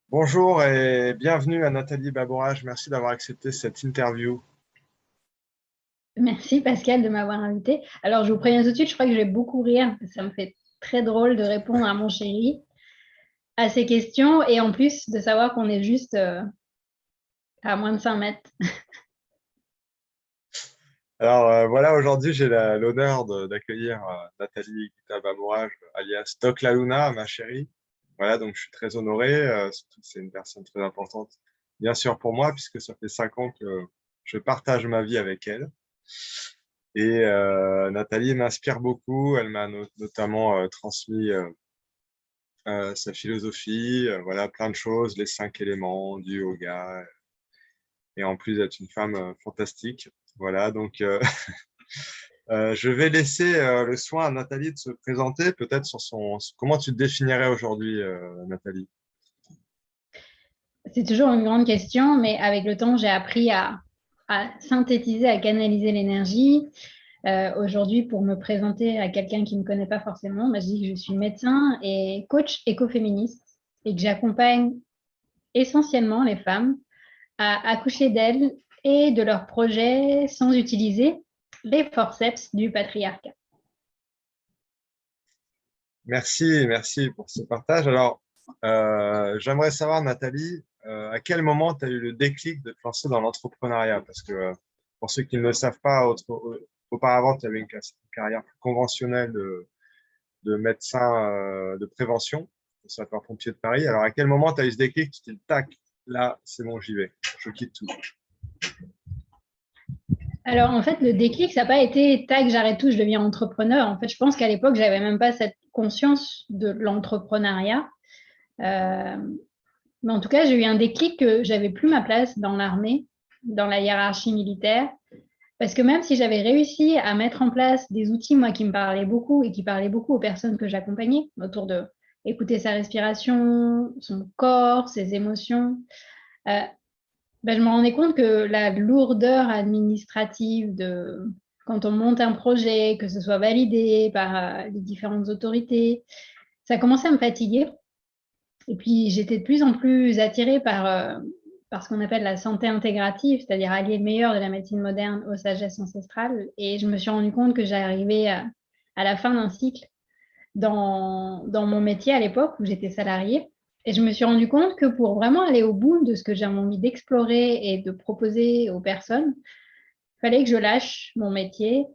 Bonjour et bienvenue à Nathalie Baborage. Merci d'avoir accepté cette interview. Merci Pascal de m'avoir invité. Alors, je vous préviens tout de suite, je crois que je vais beaucoup rire. Ça me fait très drôle de répondre à mon chéri à ces questions et en plus de savoir qu'on est juste à moins de 5 mètres. Alors voilà, aujourd'hui j'ai l'honneur d'accueillir Nathalie Baborage, alias Doc La Luna, ma chérie. Voilà, donc je suis très honoré, surtout que c'est une personne très importante, bien sûr pour moi, puisque ça fait 5 ans que je partage ma vie avec elle. Et Nathalie m'inspire beaucoup, elle m'a notamment transmis sa philosophie, voilà, plein de choses, les 5 éléments, du yoga, et en plus d'être une femme fantastique. Voilà, donc je vais laisser le soin à Nathalie de se présenter, peut-être sur comment tu te définirais aujourd'hui, Nathalie. C'est toujours une grande question, mais avec le temps, j'ai appris à synthétiser, à canaliser l'énergie. Aujourd'hui, pour me présenter à quelqu'un qui ne me connaît pas forcément, je dis que je suis médecin et coach écoféministe et que j'accompagne essentiellement les femmes à accoucher d'elles et de leurs projets sans utiliser les forceps du patriarcat. Merci pour ce partage. Alors, j'aimerais savoir, Nathalie, à quel moment tu as eu le déclic de te lancer dans l'entrepreneuriat? Parce que pour ceux qui ne le savent pas, auparavant, tu avais une carrière plus conventionnelle de médecin de prévention au sapeur-pompier de Paris. Alors, à quel moment tu as eu ce déclic? Tu t'es dit, tac, là, c'est bon, j'y vais, je quitte tout. Alors, en fait, le déclic, ça n'a pas été tac, j'arrête tout, je deviens entrepreneur. En fait, je pense qu'à l'époque, je n'avais même pas cette conscience de l'entrepreneuriat. Euh, mais en tout cas, j'ai eu un déclic que j'avais plus ma place dans l'armée, dans la hiérarchie militaire. Parce que même si j'avais réussi à mettre en place des outils, moi, qui me parlaient beaucoup et qui parlaient beaucoup aux personnes que j'accompagnais, autour de écouter sa respiration, son corps, ses émotions, euh, je me rendais compte que la lourdeur administrative de quand on monte un projet, que ce soit validé par les différentes autorités, ça commençait à me fatiguer. Et puis, j'étais de plus en plus attirée par ce qu'on appelle la santé intégrative, c'est-à-dire allier le meilleur de la médecine moderne aux sagesses ancestrales. Et je me suis rendu compte que j'arrivais à la fin d'un cycle dans mon métier à l'époque où j'étais salariée. Et je me suis rendu compte que pour vraiment aller au bout de ce que j'avais envie d'explorer et de proposer aux personnes, il fallait que je lâche mon métier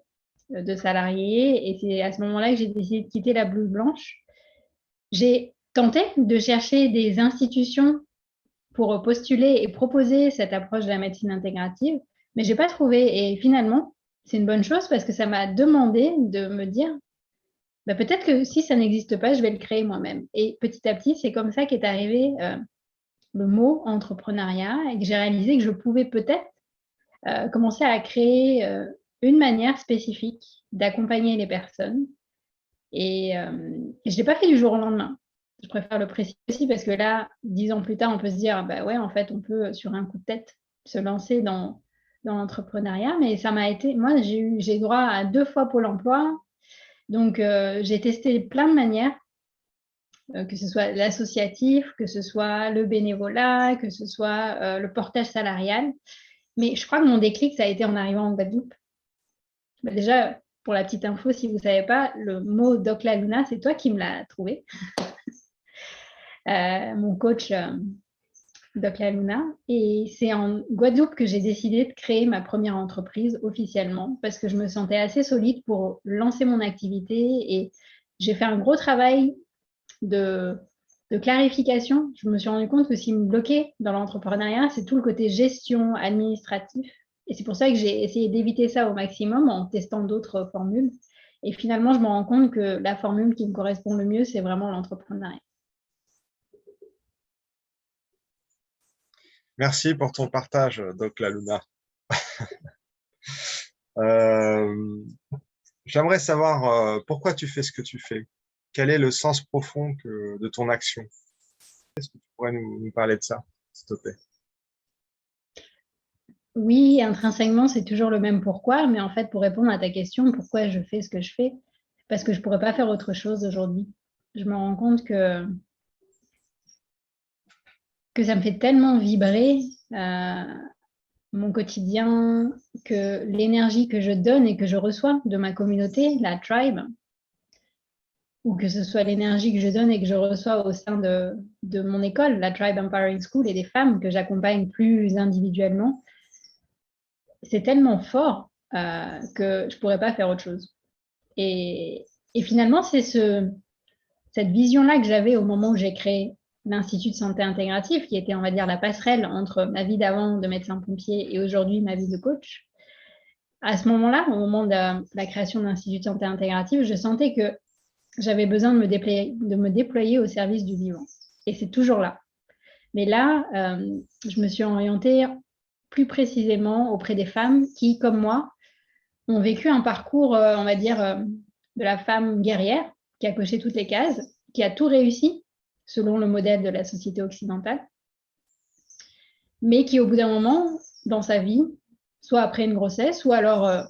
de salarié. Et c'est à ce moment-là que j'ai décidé de quitter la blouse blanche. J'ai tenté de chercher des institutions pour postuler et proposer cette approche de la médecine intégrative, mais je n'ai pas trouvé. Et finalement, c'est une bonne chose parce que ça m'a demandé de me dire, peut-être que si ça n'existe pas, je vais le créer moi-même. Et petit à petit, c'est comme ça qu'est arrivé le mot entrepreneuriat et que j'ai réalisé que je pouvais peut-être commencer à créer une manière spécifique d'accompagner les personnes. Et je ne l'ai pas fait du jour au lendemain. Je préfère le préciser aussi parce que là, 10 ans plus tard, on peut se dire, bah ouais, en fait, on peut sur un coup de tête se lancer dans l'entrepreneuriat. Mais ça m'a été, moi, j'ai droit à 2 fois Pôle emploi. Donc, j'ai testé plein de manières, que ce soit l'associatif, que ce soit le bénévolat, que ce soit le portage salarial. Mais je crois que mon déclic, ça a été en arrivant en Guadeloupe. Déjà, pour la petite info, si vous ne savez pas, le mot Doc La Luna, c'est toi qui me l'as trouvé. Mon coach Doc La Luna. Et c'est en Guadeloupe que j'ai décidé de créer ma première entreprise officiellement parce que je me sentais assez solide pour lancer mon activité et j'ai fait un gros travail de, de clarification. Je me suis rendu compte que ce qui me bloquait dans l'entrepreneuriat, c'est tout le côté gestion, administratif. Et c'est pour ça que j'ai essayé d'éviter ça au maximum en testant d'autres formules. Et finalement, je me rends compte que la formule qui me correspond le mieux, c'est vraiment l'entrepreneuriat. Merci pour ton partage, Doc La Luna. Euh, J'aimerais savoir pourquoi tu fais ce que tu fais. Quel est le sens profond de ton action? Tu pourrais nous parler de ça, s'il te plaît. Oui, intrinsèquement, c'est toujours le même pourquoi, mais en fait, pour répondre à ta question, pourquoi je fais ce que je fais, parce que je ne pourrais pas faire autre chose aujourd'hui. Je me rends compte que que ça me fait tellement vibrer mon quotidien, que l'énergie que je donne et que je reçois de ma communauté, la tribe, ou que ce soit l'énergie que je donne et que je reçois au sein de mon école, la Tribe Empowering School, et des femmes que j'accompagne plus individuellement, c'est tellement fort que je ne pourrais pas faire autre chose. Et finalement, c'est cette vision-là que j'avais au moment où j'ai créé l'Institut de santé intégrative, qui était, on va dire, la passerelle entre ma vie d'avant de médecin-pompier et aujourd'hui ma vie de coach. À ce moment-là, au moment de la création de l'Institut de santé intégrative, je sentais que j'avais besoin de me déployer au service du vivant. Et c'est toujours là. Mais là, je me suis orientée plus précisément auprès des femmes qui, comme moi, ont vécu un parcours, on va dire, de la femme guerrière, qui a coché toutes les cases, qui a tout réussi, selon le modèle de la société occidentale, mais qui, au bout d'un moment, dans sa vie, soit après une grossesse, soit alors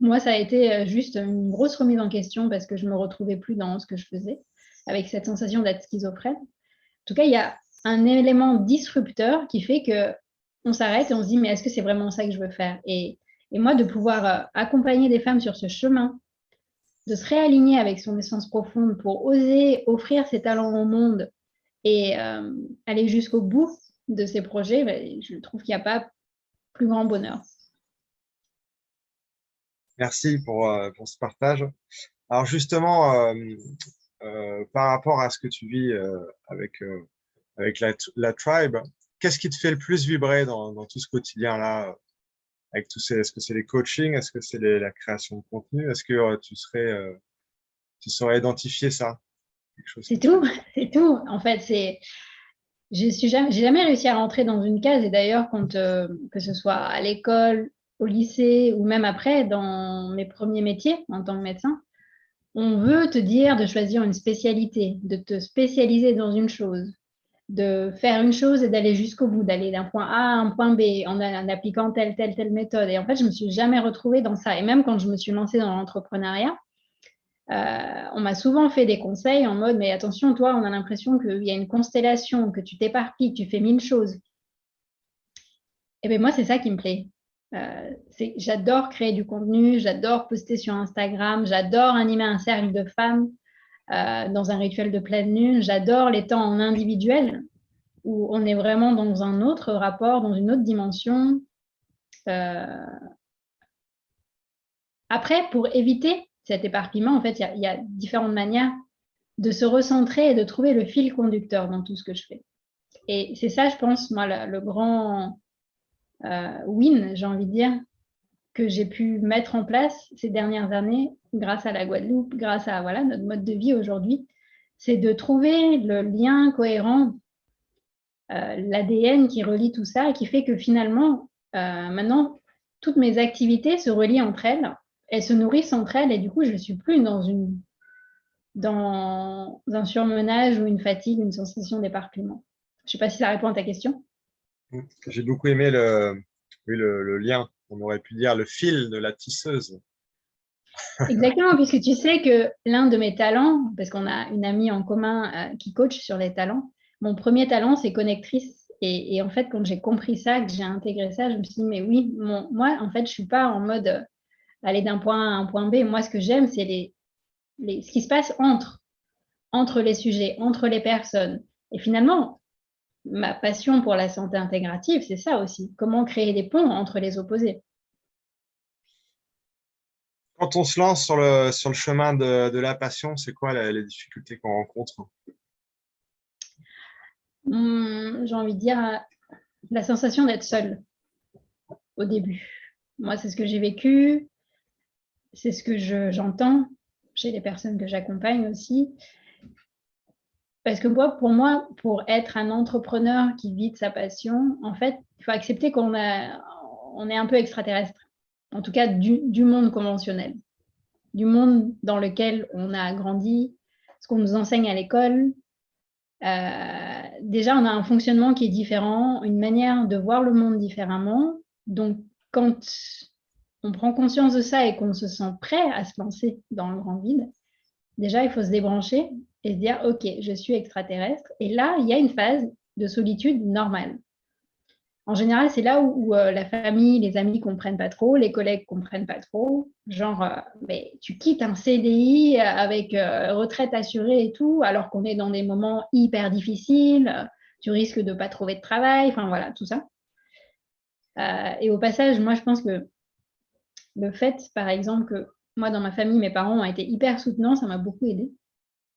moi, ça a été juste une grosse remise en question parce que je ne me retrouvais plus dans ce que je faisais, avec cette sensation d'être schizophrène. En tout cas, il y a un élément disrupteur qui fait qu'on s'arrête et on se dit, mais est-ce que c'est vraiment ça que je veux faire? Et moi, de pouvoir accompagner des femmes sur ce chemin, de se réaligner avec son essence profonde pour oser offrir ses talents au monde et aller jusqu'au bout de ses projets, ben, je trouve qu'il n'y a pas plus grand bonheur. Merci pour ce partage. Alors justement, par rapport à ce que tu vis avec la tribe, qu'est-ce qui te fait le plus vibrer dans tout ce quotidien-là, avec est-ce que c'est les coachings, est-ce que c'est la création de contenu, est-ce que tu saurais identifier ça? C'est tout, c'est tout. En fait, j'ai jamais réussi à rentrer dans une case. Et d'ailleurs, que ce soit à l'école, au lycée ou même après, dans mes premiers métiers en tant que médecin, on veut te dire de choisir une spécialité, de te spécialiser dans une chose, de faire une chose et d'aller jusqu'au bout, d'aller d'un point A à un point B en appliquant telle méthode. Et en fait, je ne me suis jamais retrouvée dans ça. Et même quand je me suis lancée dans l'entrepreneuriat, on m'a souvent fait des conseils en mode, mais attention, toi, on a l'impression qu'il y a une constellation, que tu t'éparpilles, que tu fais 1000 choses. Et bien moi, c'est ça qui me plaît. J'adore créer du contenu, j'adore poster sur Instagram, j'adore animer un cercle de femmes dans un rituel de pleine lune, j'adore les temps en individuel où on est vraiment dans un autre rapport, dans une autre dimension. Après, pour éviter cet éparpillement, en fait, il y a différentes manières de se recentrer et de trouver le fil conducteur dans tout ce que je fais. Et c'est ça, je pense, moi, le grand win, j'ai envie de dire, que j'ai pu mettre en place ces dernières années grâce à la Guadeloupe, grâce à voilà, notre mode de vie aujourd'hui, c'est de trouver le lien cohérent, l'ADN qui relie tout ça et qui fait que finalement, maintenant, toutes mes activités se relient entre elles se nourrissent entre elles et du coup, je ne suis plus dans un surmenage ou une fatigue, une sensation d'éparpillement. Je ne sais pas si ça répond à ta question. J'ai beaucoup aimé le lien, on aurait pu dire le fil de la tisseuse. Exactement, puisque tu sais que l'un de mes talents, parce qu'on a une amie en commun qui coach sur les talents, mon premier talent, c'est connectrice. Et en fait, quand j'ai compris ça, que j'ai intégré ça, je me suis dit, mais oui, moi, en fait, je ne suis pas en mode aller d'un point A à un point B. Moi, ce que j'aime, c'est ce qui se passe entre les sujets, entre les personnes. Et finalement, ma passion pour la santé intégrative, c'est ça aussi. Comment créer des ponts entre les opposés. Quand on se lance sur le chemin de la passion, c'est quoi les difficultés qu'on rencontre? J'ai envie de dire la sensation d'être seule au début. Moi, c'est ce que j'ai vécu, c'est ce que j'entends chez les personnes que j'accompagne aussi. Parce que pour moi, pour être un entrepreneur qui vit de sa passion, en fait, il faut accepter qu'on est un peu extraterrestre. En tout cas, du monde conventionnel, du monde dans lequel on a grandi, ce qu'on nous enseigne à l'école. Déjà, on a un fonctionnement qui est différent, une manière de voir le monde différemment. Donc, quand on prend conscience de ça et qu'on se sent prêt à se lancer dans le grand vide, déjà, il faut se débrancher et se dire, OK, je suis extraterrestre. Et là, il y a une phase de solitude normale. En général, c'est là où la famille, les amis ne comprennent pas trop, les collègues ne comprennent pas trop. Genre, mais tu quittes un CDI avec retraite assurée et tout, alors qu'on est dans des moments hyper difficiles, tu risques de ne pas trouver de travail, enfin voilà, tout ça. Et au passage, moi, je pense que le fait, par exemple, que moi, dans ma famille, mes parents ont été hyper soutenants, ça m'a beaucoup aidé.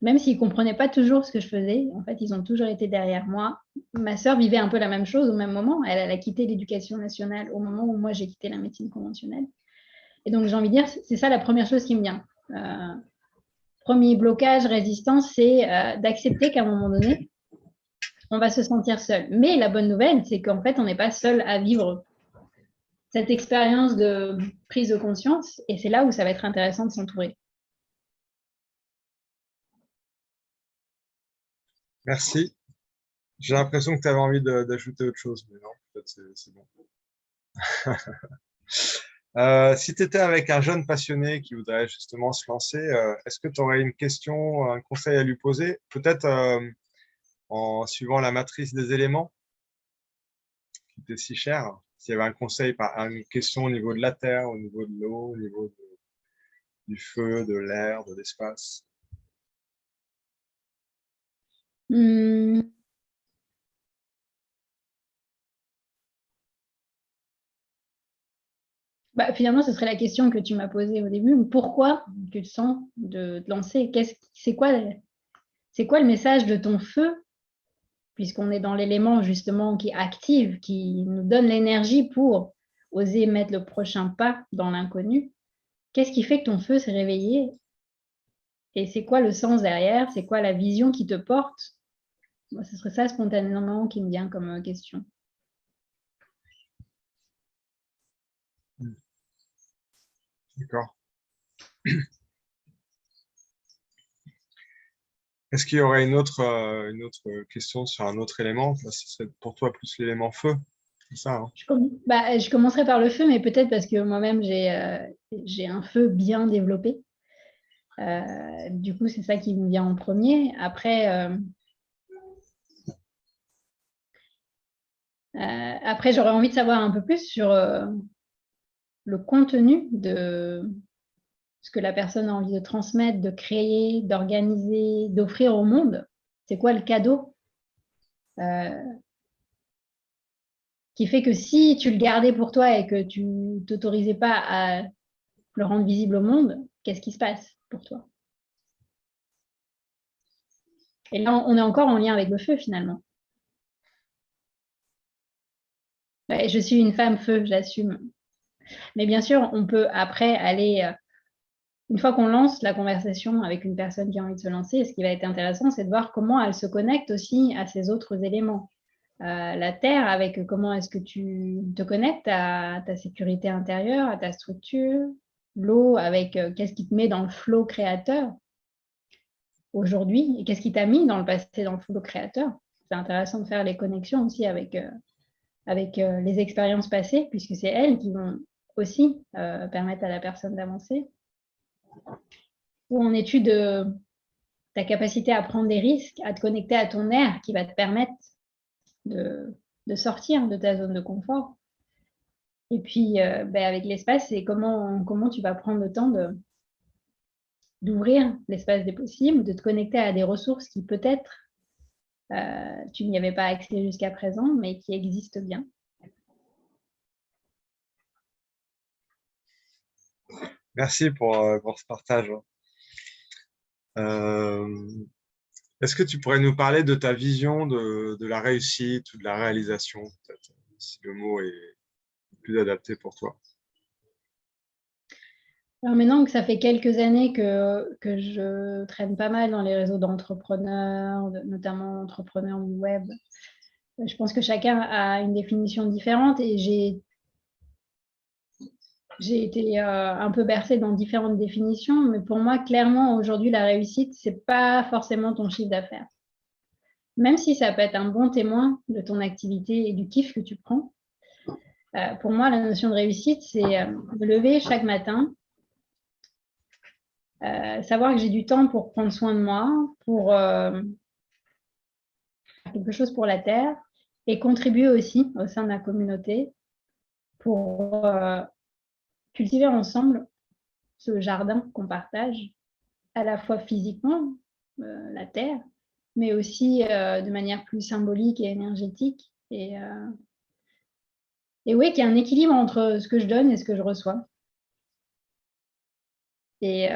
Même s'ils ne comprenaient pas toujours ce que je faisais, en fait, ils ont toujours été derrière moi. Ma sœur vivait un peu la même chose au même moment. Elle a quitté l'éducation nationale au moment où moi, j'ai quitté la médecine conventionnelle. Et donc, j'ai envie de dire, c'est ça la première chose qui me vient. Premier blocage, résistance, c'est d'accepter qu'à un moment donné, on va se sentir seul. Mais la bonne nouvelle, c'est qu'en fait, on n'est pas seul à vivre cette expérience de prise de conscience. Et c'est là où ça va être intéressant de s'entourer. Merci. J'ai l'impression que tu avais envie d'ajouter autre chose, mais non, peut-être c'est bon. Si tu étais avec un jeune passionné qui voudrait justement se lancer, est-ce que tu aurais une question, un conseil à lui poser? Peut-être en suivant la matrice des éléments, qui était si chère. S'il y avait un conseil, une question au niveau de la terre, au niveau de l'eau, au niveau du feu, de l'air, de l'espace. Bah, finalement, ce serait la question que tu m'as posée au début. Pourquoi tu te sens de te lancer? C'est quoi le message de ton feu? Puisqu'on est dans l'élément justement qui active, qui nous donne l'énergie pour oser mettre le prochain pas dans l'inconnu. Qu'est-ce qui fait que ton feu s'est réveillé? Et c'est quoi le sens derrière? C'est quoi la vision qui te porte? Moi, ce serait ça spontanément qui me vient comme question. D'accord. Est-ce qu'il y aurait une autre question sur un autre élément? Là, ce serait pour toi plus l'élément feu, c'est ça, hein? Je commencerai par le feu, mais peut-être parce que moi-même, j'ai un feu bien développé. Du coup, c'est ça qui me vient en premier. Après, j'aurais envie de savoir un peu plus sur le contenu de ce que la personne a envie de transmettre, de créer, d'organiser, d'offrir au monde. C'est quoi le cadeau qui fait que si tu le gardais pour toi et que tu t'autorisais pas à le rendre visible au monde, qu'est-ce qui se passe pour toi? Et là, on est encore en lien avec le feu finalement. Ouais, je suis une femme feu, j'assume. Mais bien sûr, on peut après aller, une fois qu'on lance la conversation avec une personne qui a envie de se lancer, ce qui va être intéressant, c'est de voir comment elle se connecte aussi à ces autres éléments. La terre, avec comment est-ce que tu te connectes à ta sécurité intérieure, à ta structure. L'eau, avec qu'est-ce qui te met dans le flow créateur aujourd'hui et qu'est-ce qui t'a mis dans le passé dans le flow créateur. C'est intéressant de faire les connexions aussi avec les expériences passées, puisque c'est elles qui vont aussi permettre à la personne d'avancer. Ou en étude ta capacité à prendre des risques, à te connecter à ton air qui va te permettre de sortir de ta zone de confort. Et puis, avec l'espace, c'est comment tu vas prendre le temps d'ouvrir l'espace des possibles, de te connecter à des ressources qui peut-être tu n'y avais pas accès jusqu'à présent, mais qui existent bien. Merci pour ce partage. Est-ce que tu pourrais nous parler de ta vision de la réussite ou de la réalisation, peut-être, si le mot est plus adapté pour toi? Alors maintenant que ça fait quelques années que je traîne pas mal dans les réseaux d'entrepreneurs, notamment entrepreneurs du web, je pense que chacun a une définition différente et j'ai été un peu bercée dans différentes définitions, mais pour moi, clairement, aujourd'hui, la réussite, c'est pas forcément ton chiffre d'affaires. Même si ça peut être un bon témoin de ton activité et du kiff que tu prends, pour moi, la notion de réussite, c'est me lever chaque matin, savoir que j'ai du temps pour prendre soin de moi, pour quelque chose pour la Terre et contribuer aussi au sein de la communauté pour cultiver ensemble ce jardin qu'on partage, à la fois physiquement, la Terre, mais aussi de manière plus symbolique et énergétique. Et oui, qu'il y a un équilibre entre ce que je donne et ce que je reçois. Et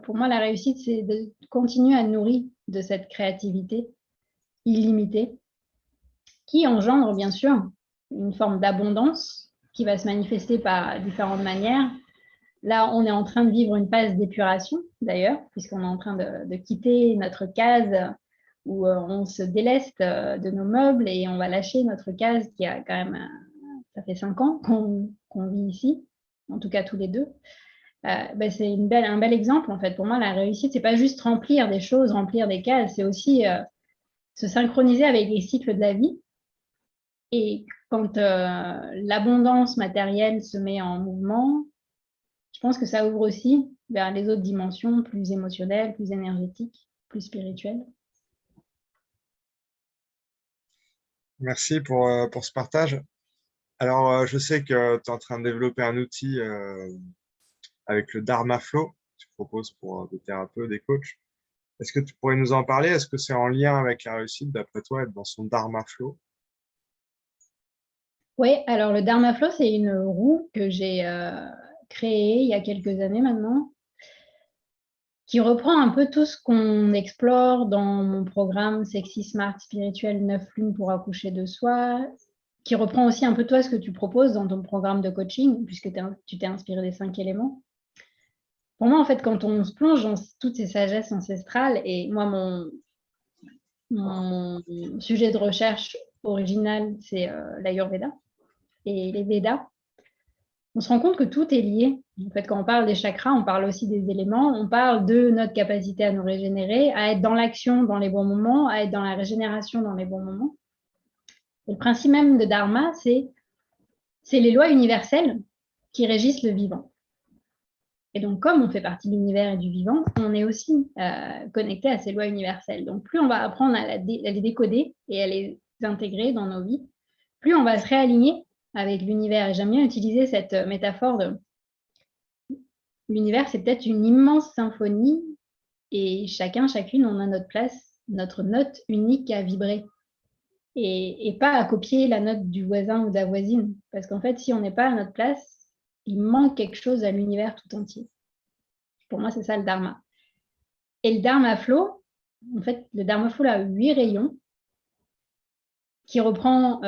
pour moi, la réussite, c'est de continuer à nourrir de cette créativité illimitée qui engendre, bien sûr, une forme d'abondance qui va se manifester par différentes manières. Là, on est en train de vivre une phase d'épuration, d'ailleurs, puisqu'on est en train de quitter notre case où on se déleste de nos meubles et on va lâcher notre case qui a quand même, ça fait 5 ans qu'on vit ici, en tout cas tous les deux. C'est un bel exemple, en fait. Pour moi, la réussite, c'est pas juste remplir des choses, remplir des cases, c'est aussi se synchroniser avec les cycles de la vie. Et quand l'abondance matérielle se met en mouvement, je pense que ça ouvre aussi vers les autres dimensions plus émotionnelles, plus énergétiques, plus spirituelles. Merci pour ce partage. Alors, je sais que tu es en train de développer un outil avec le Dharma Flow, que tu proposes pour des thérapeutes, des coachs. Est-ce que tu pourrais nous en parler? Est-ce que c'est en lien avec la réussite, d'après toi, être dans son Dharma Flow? Oui, alors le Dharma Flow, c'est une roue que j'ai créée il y a quelques années maintenant, qui reprend un peu tout ce qu'on explore dans mon programme Sexy Smart Spirituel 9 lunes pour accoucher de soi, qui reprend aussi un peu toi ce que tu proposes dans ton programme de coaching, puisque tu t'es inspiré des 5 éléments. Pour moi, en fait, quand on se plonge dans toutes ces sagesses ancestrales, et moi, mon sujet de recherche original, c'est l'Ayurveda et les Védas, on se rend compte que tout est lié. En fait, quand on parle des chakras, on parle aussi des éléments, on parle de notre capacité à nous régénérer, à être dans l'action dans les bons moments, à être dans la régénération dans les bons moments. Et le principe même de Dharma, c'est les lois universelles qui régissent le vivant. Et donc, comme on fait partie de l'univers et du vivant, on est aussi connecté à ces lois universelles. Donc, plus on va apprendre à les décoder et à les intégrer dans nos vies, plus on va se réaligner avec l'univers. Et j'aime bien utiliser cette métaphore de l'univers, c'est peut-être une immense symphonie et chacune, on a notre place, notre note unique à vibrer. Et pas à copier la note du voisin ou de la voisine. Parce qu'en fait, si on n'est pas à notre place, il manque quelque chose à l'univers tout entier. Pour moi, c'est ça le Dharma. Et le Dharma Flow, en fait, le Dharma Flow a 8 rayons qui reprend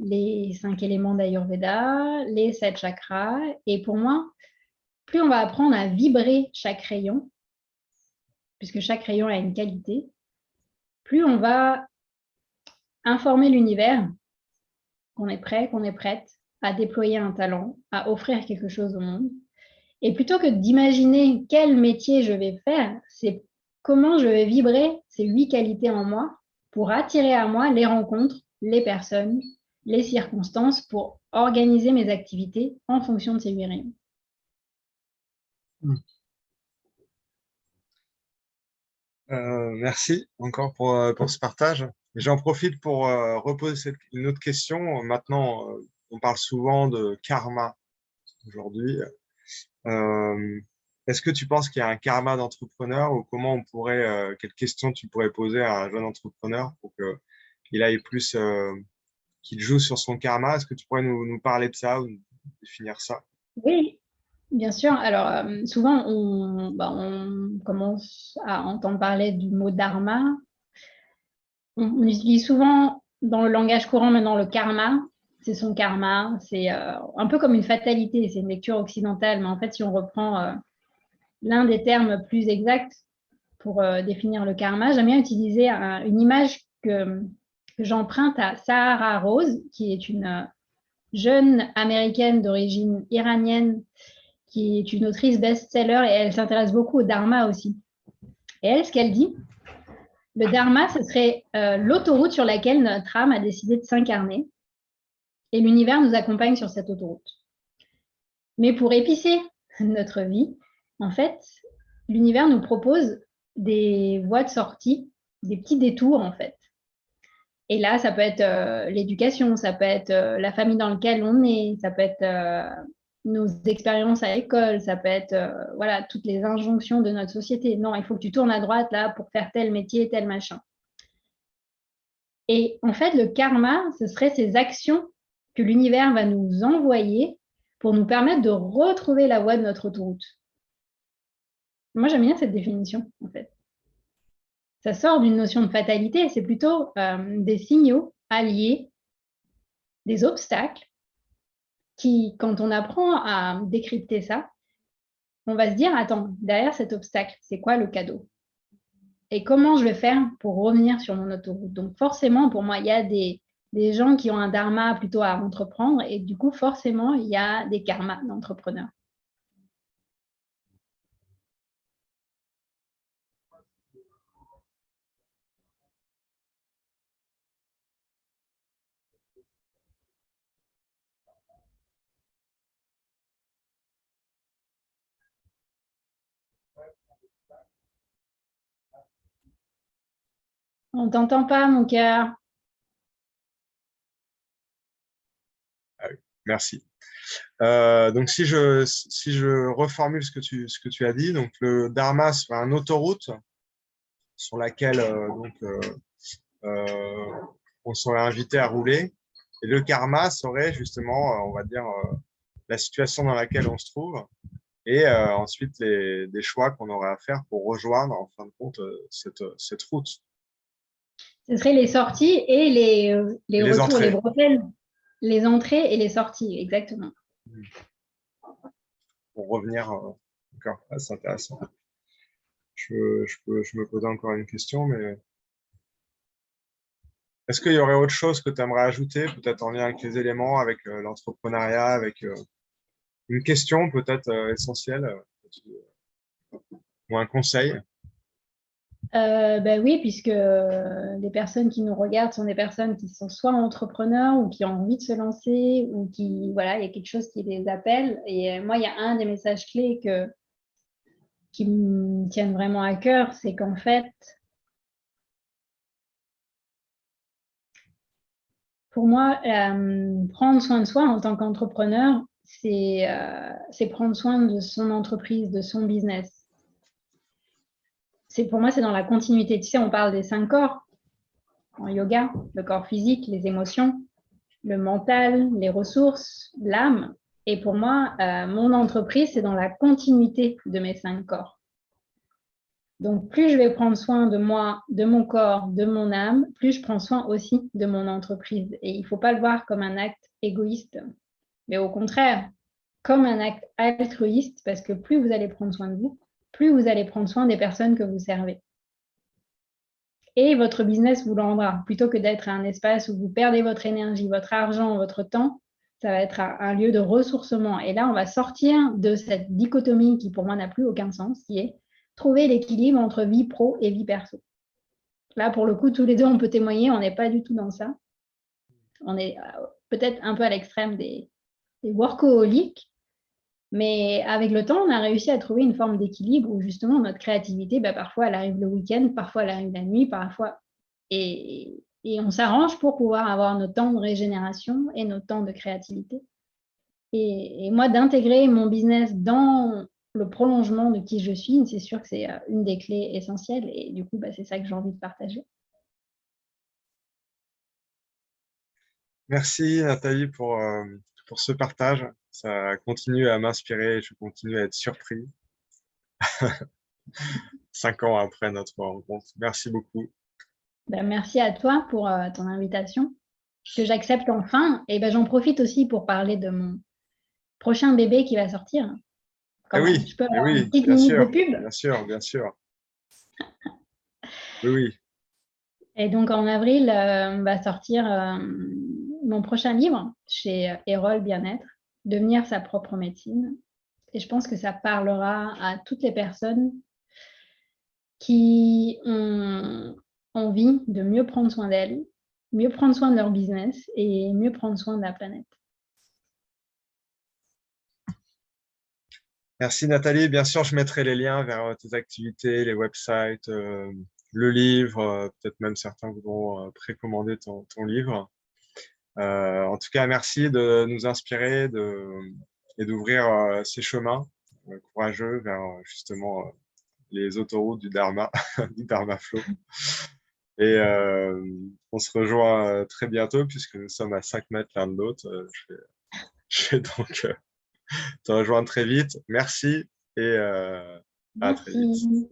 les 5 éléments d'Ayurveda, les 7 chakras. Et pour moi, plus on va apprendre à vibrer chaque rayon, puisque chaque rayon a une qualité, plus on va informer l'univers qu'on est prêt, qu'on est prête à déployer un talent, à offrir quelque chose au monde. Et plutôt que d'imaginer quel métier je vais faire, c'est comment je vais vibrer ces 8 qualités en moi pour attirer à moi les rencontres, les personnes, les circonstances pour organiser mes activités en fonction de ces 8 rayons. Merci encore pour ce partage. J'en profite pour reposer une autre question. Maintenant, on parle souvent de karma aujourd'hui. Est-ce que tu penses qu'il y a un karma d'entrepreneur ou comment on pourrait, quelles questions tu pourrais poser à un jeune entrepreneur pour qu'il aille plus, qu'il joue sur son karma? Est-ce que tu pourrais nous parler de ça ou définir ça? Oui, bien sûr. Alors, souvent, on commence à entendre parler du mot dharma. On utilise souvent dans le langage courant maintenant le karma. C'est son karma. C'est un peu comme une fatalité. C'est une lecture occidentale. Mais en fait, si on reprend l'un des termes plus exacts pour définir le karma, j'aime bien utiliser une image que j'emprunte à Sahara Rose, qui est une jeune américaine d'origine iranienne, qui est une autrice best-seller et elle s'intéresse beaucoup au dharma aussi. Et elle, ce qu'elle dit, le dharma, ce serait l'autoroute sur laquelle notre âme a décidé de s'incarner et l'univers nous accompagne sur cette autoroute. Mais pour épicer notre vie, en fait, l'univers nous propose des voies de sortie, des petits détours en fait. Et là, ça peut être l'éducation, ça peut être la famille dans laquelle on est, ça peut être nos expériences à l'école, ça peut être voilà, toutes les injonctions de notre société. Non, il faut que tu tournes à droite là pour faire tel métier, tel machin. Et en fait, le karma, ce serait ces actions que l'univers va nous envoyer pour nous permettre de retrouver la voie de notre autoroute. Moi, j'aime bien cette définition, en fait. Ça sort d'une notion de fatalité, c'est plutôt des signaux alliés, des obstacles qui, quand on apprend à décrypter ça, on va se dire, attends, derrière cet obstacle, c'est quoi le cadeau? Et comment je vais faire pour revenir sur mon autoroute? Donc forcément, pour moi, il y a des gens qui ont un dharma plutôt à entreprendre et du coup, forcément, il y a des karmas d'entrepreneurs. On t'entend pas, mon cœur. Ah oui, merci. Donc, si je reformule ce que tu as dit, donc le dharma serait une autoroute sur laquelle euh, on serait invité à rouler. Et le karma serait justement, on va dire, la situation dans laquelle on se trouve et ensuite des choix qu'on aurait à faire pour rejoindre, en fin de compte, cette route. Ce serait les sorties et les Et les retours, les entrées. bretelles, les entrées et les sorties, exactement. Pour revenir, encore, ah, c'est intéressant. Je me posais encore une question, mais est-ce qu'il y aurait autre chose que tu aimerais ajouter, peut-être en lien avec les éléments, avec l'entrepreneuriat, avec une question peut-être essentielle ou un conseil? Ben oui, puisque les personnes qui nous regardent sont des personnes qui sont soit entrepreneurs ou qui ont envie de se lancer ou qui, voilà, il y a quelque chose qui les appelle. Et moi, il y a un des messages clés qui me tiennent vraiment à cœur, c'est qu'en fait, pour moi, prendre soin de soi en tant qu'entrepreneur, c'est prendre soin de son entreprise, de son business. Pour moi, c'est dans la continuité. Tu sais, on parle des 5 corps en yoga, le corps physique, les émotions, le mental, les ressources, l'âme. Et pour moi, mon entreprise, c'est dans la continuité de mes 5 corps. Donc, plus je vais prendre soin de moi, de mon corps, de mon âme, plus je prends soin aussi de mon entreprise. Et il ne faut pas le voir comme un acte égoïste, mais au contraire, comme un acte altruiste, parce que plus vous allez prendre soin de vous, plus vous allez prendre soin des personnes que vous servez. Et votre business vous le rendra. Plutôt que d'être un espace où vous perdez votre énergie, votre argent, votre temps, ça va être un lieu de ressourcement. Et là, on va sortir de cette dichotomie qui, pour moi, n'a plus aucun sens, qui est trouver l'équilibre entre vie pro et vie perso. Là, pour le coup, tous les deux, on peut témoigner, on n'est pas du tout dans ça. On est peut-être un peu à l'extrême des workaholics, mais avec le temps, on a réussi à trouver une forme d'équilibre où justement notre créativité, parfois elle arrive le week-end, parfois elle arrive la nuit, parfois. Et on s'arrange pour pouvoir avoir notre temps de régénération et notre temps de créativité. Et moi, d'intégrer mon business dans le prolongement de qui je suis, c'est sûr que c'est une des clés essentielles. Et du coup, c'est ça que j'ai envie de partager. Merci Nathalie pour ce partage. Ça continue à m'inspirer et je continue à être surpris 5 ans après notre rencontre. Merci beaucoup. Merci à toi pour ton invitation, que j'accepte enfin. Et j'en profite aussi pour parler de mon prochain bébé qui va sortir. Quand même, je peux eh avoir une oui, petite minute de pub. bien sûr, bien sûr. Oui, oui. Et donc en avril, va sortir mon prochain livre chez Erol Bien-être, Devenir sa propre médecine. Et je pense que ça parlera à toutes les personnes qui ont envie de mieux prendre soin d'elles, mieux prendre soin de leur business et mieux prendre soin de la planète. Merci Nathalie. Bien sûr, je mettrai les liens vers tes activités, les websites, le livre, peut-être même certains voudront précommander ton livre. En tout cas, merci de nous inspirer et d'ouvrir ces chemins courageux vers justement les autoroutes du Dharma, du Dharma Flow. Et on se rejoint très bientôt puisque nous sommes à 5 mètres l'un de l'autre. Je vais donc te rejoindre très vite. Merci et à très vite. Merci.